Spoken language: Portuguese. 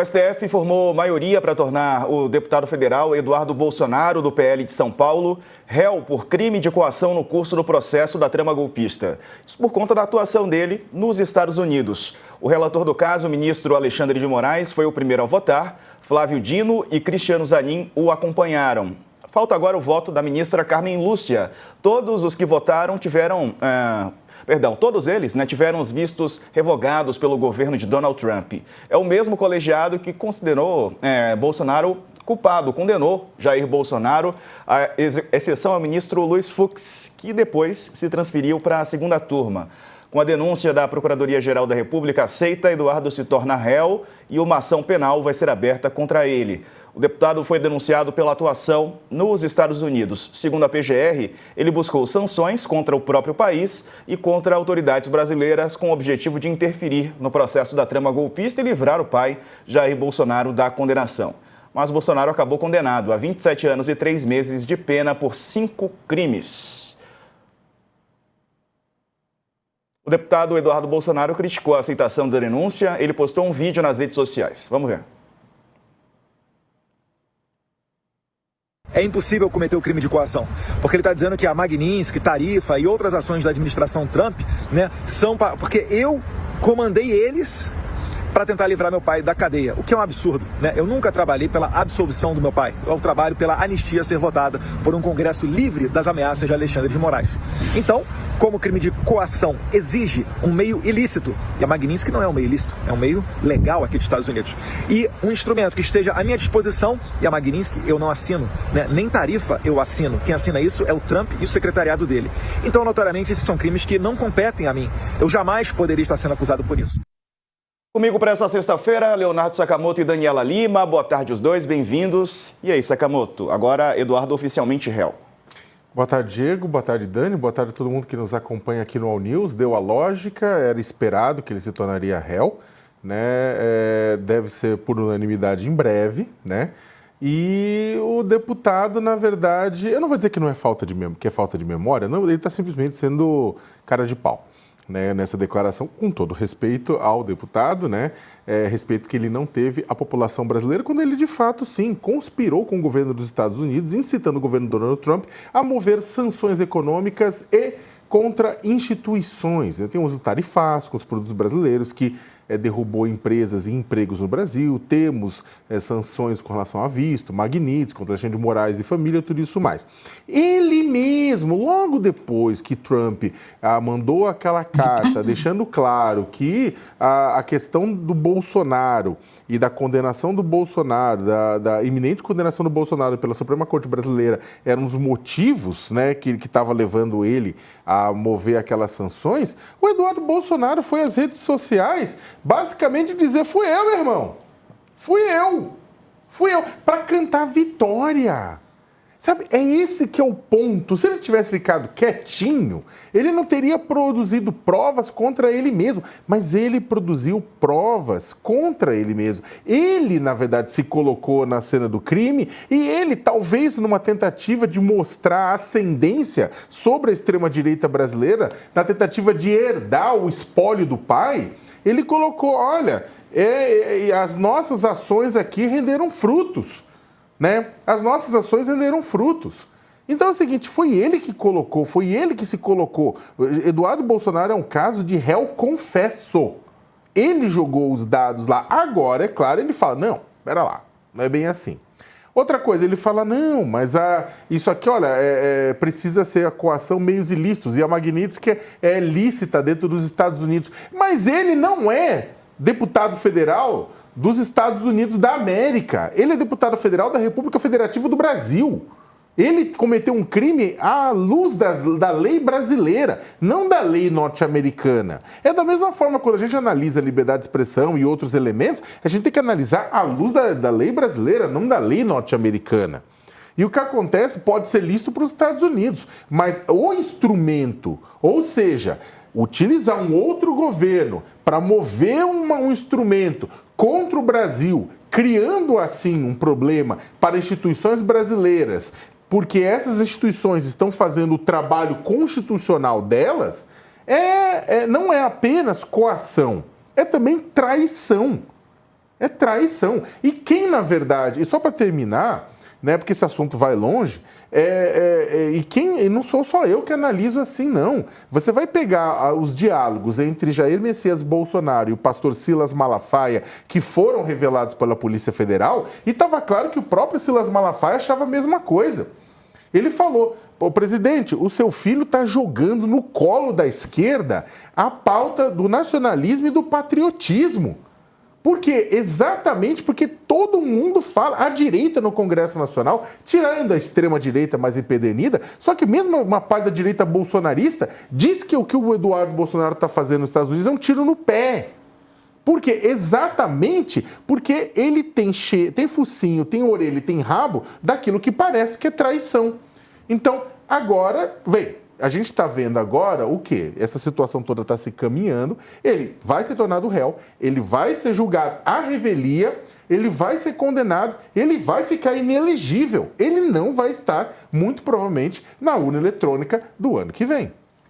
O STF formou maioria para tornar o deputado federal Eduardo Bolsonaro, do PL de São Paulo, réu por crime de coação no curso do processo da trama golpista. Isso por conta da atuação dele nos Estados Unidos. O relator do caso, o ministro Alexandre de Moraes, foi o primeiro a votar. Flávio Dino e Cristiano Zanin o acompanharam. Falta agora o voto da ministra Carmen Lúcia. Todos os que votaram todos eles tiveram os vistos revogados pelo governo de Donald Trump. É o mesmo colegiado que considerou Bolsonaro culpado, condenou Jair Bolsonaro, a exceção ao ministro Luiz Fux, que depois se transferiu para a segunda turma. Com a denúncia da Procuradoria-Geral da República aceita, Eduardo se torna réu e uma ação penal vai ser aberta contra ele. O deputado foi denunciado pela atuação nos Estados Unidos. Segundo a PGR, ele buscou sanções contra o próprio país e contra autoridades brasileiras com o objetivo de interferir no processo da trama golpista e livrar o pai, Jair Bolsonaro, da condenação. Mas Bolsonaro acabou condenado a 27 anos e 3 meses de pena por 5 crimes. O deputado Eduardo Bolsonaro criticou a aceitação da denúncia. Ele postou um vídeo nas redes sociais. Vamos ver. É impossível cometer o crime de coação, porque ele está dizendo que a Magnitsky, Tarifa e outras ações da administração Trump, são porque eu comandei eles para tentar livrar meu pai da cadeia, o que é um absurdo, Eu nunca trabalhei pela absolvição do meu pai, eu trabalho pela anistia ser votada por um Congresso livre das ameaças de Alexandre de Moraes. Então, como o crime de coação exige um meio ilícito, e a Magnitsky não é um meio ilícito, é um meio legal aqui dos Estados Unidos, e um instrumento que esteja à minha disposição, e a Magnitsky eu não assino, nem Tarifa eu assino, quem assina isso é o Trump e o secretariado dele. Então, notoriamente, esses são crimes que não competem a mim, eu jamais poderia estar sendo acusado por isso. Comigo para essa sexta-feira, Leonardo Sakamoto e Daniela Lima. Boa tarde os dois, bem-vindos. E aí, Sakamoto, agora Eduardo oficialmente réu. Boa tarde, Diego. Boa tarde, Dani. Boa tarde a todo mundo que nos acompanha aqui no All News. Deu a lógica, era esperado que ele se tornaria réu, deve ser por unanimidade em breve, E o deputado, na verdade, eu não vou dizer que não é que é falta de memória, não, ele está simplesmente sendo cara de pau. Nessa declaração, com todo respeito ao deputado, respeito que ele não teve à população brasileira, quando ele de fato, sim, conspirou com o governo dos Estados Unidos, incitando o governo Donald Trump a mover sanções econômicas e contra instituições. Tem uso tarifário com os produtos brasileiros que derrubou empresas e empregos no Brasil, temos sanções com relação a visto, Magnitsky, contra Alexandre de Moraes e família, tudo isso mais. Ele mesmo, logo depois que Trump mandou aquela carta, deixando claro que a questão do Bolsonaro e da condenação do Bolsonaro, da iminente condenação do Bolsonaro pela Suprema Corte Brasileira, eram os motivos que estava levando ele a mover aquelas sanções, o Eduardo Bolsonaro foi às redes sociais basicamente dizer: fui eu, meu irmão, fui eu, para cantar vitória. Sabe, é esse que é o ponto. Se ele tivesse ficado quietinho, ele não teria produzido provas contra ele mesmo, mas ele produziu provas contra ele mesmo. Ele, na verdade, se colocou na cena do crime e ele, talvez numa tentativa de mostrar ascendência sobre a extrema-direita brasileira, na tentativa de herdar o espólio do pai, ele colocou: olha, as nossas ações aqui renderam frutos. As nossas ações renderam frutos. Então é o seguinte, foi ele que se colocou. Eduardo Bolsonaro é um caso de réu confesso. Ele jogou os dados lá. Agora, é claro, ele fala: não, pera lá, não é bem assim. Outra coisa, ele fala: não, mas isso aqui, olha, precisa ser a coação meios ilícitos, e a Magnitsky é lícita dentro dos Estados Unidos. Mas ele não é deputado federal dos Estados Unidos da América. Ele é deputado federal da República Federativa do Brasil. Ele cometeu um crime à luz da lei brasileira, não da lei norte-americana. É da mesma forma, quando a gente analisa a liberdade de expressão e outros elementos, a gente tem que analisar à luz da lei brasileira, não da lei norte-americana. E o que acontece pode ser lícito para os Estados Unidos, mas o instrumento, ou seja, utilizar um outro governo para mover um instrumento contra o Brasil, criando assim um problema para instituições brasileiras, porque essas instituições estão fazendo o trabalho constitucional delas, não é apenas coação, é também traição. É traição. E quem, na verdade, e só para terminar, né, porque esse assunto vai longe, e não sou só eu que analiso assim, não. Você vai pegar os diálogos entre Jair Messias Bolsonaro e o pastor Silas Malafaia, que foram revelados pela Polícia Federal, e estava claro que o próprio Silas Malafaia achava a mesma coisa. Ele falou: "Ô, presidente, o seu filho está jogando no colo da esquerda a pauta do nacionalismo e do patriotismo." Por quê? Exatamente porque todo mundo fala, a direita no Congresso Nacional, tirando a extrema-direita mais empedernida, só que mesmo uma parte da direita bolsonarista diz que o que o Eduardo Bolsonaro está fazendo nos Estados Unidos é um tiro no pé. Por quê? Exatamente porque ele tem focinho, tem orelha e tem rabo daquilo que parece que é traição. Então, agora, a gente está vendo agora o quê? Essa situação toda está se caminhando, ele vai ser tornado réu, ele vai ser julgado à revelia, ele vai ser condenado, ele vai ficar inelegível. Ele não vai estar, muito provavelmente, na urna eletrônica do ano que vem.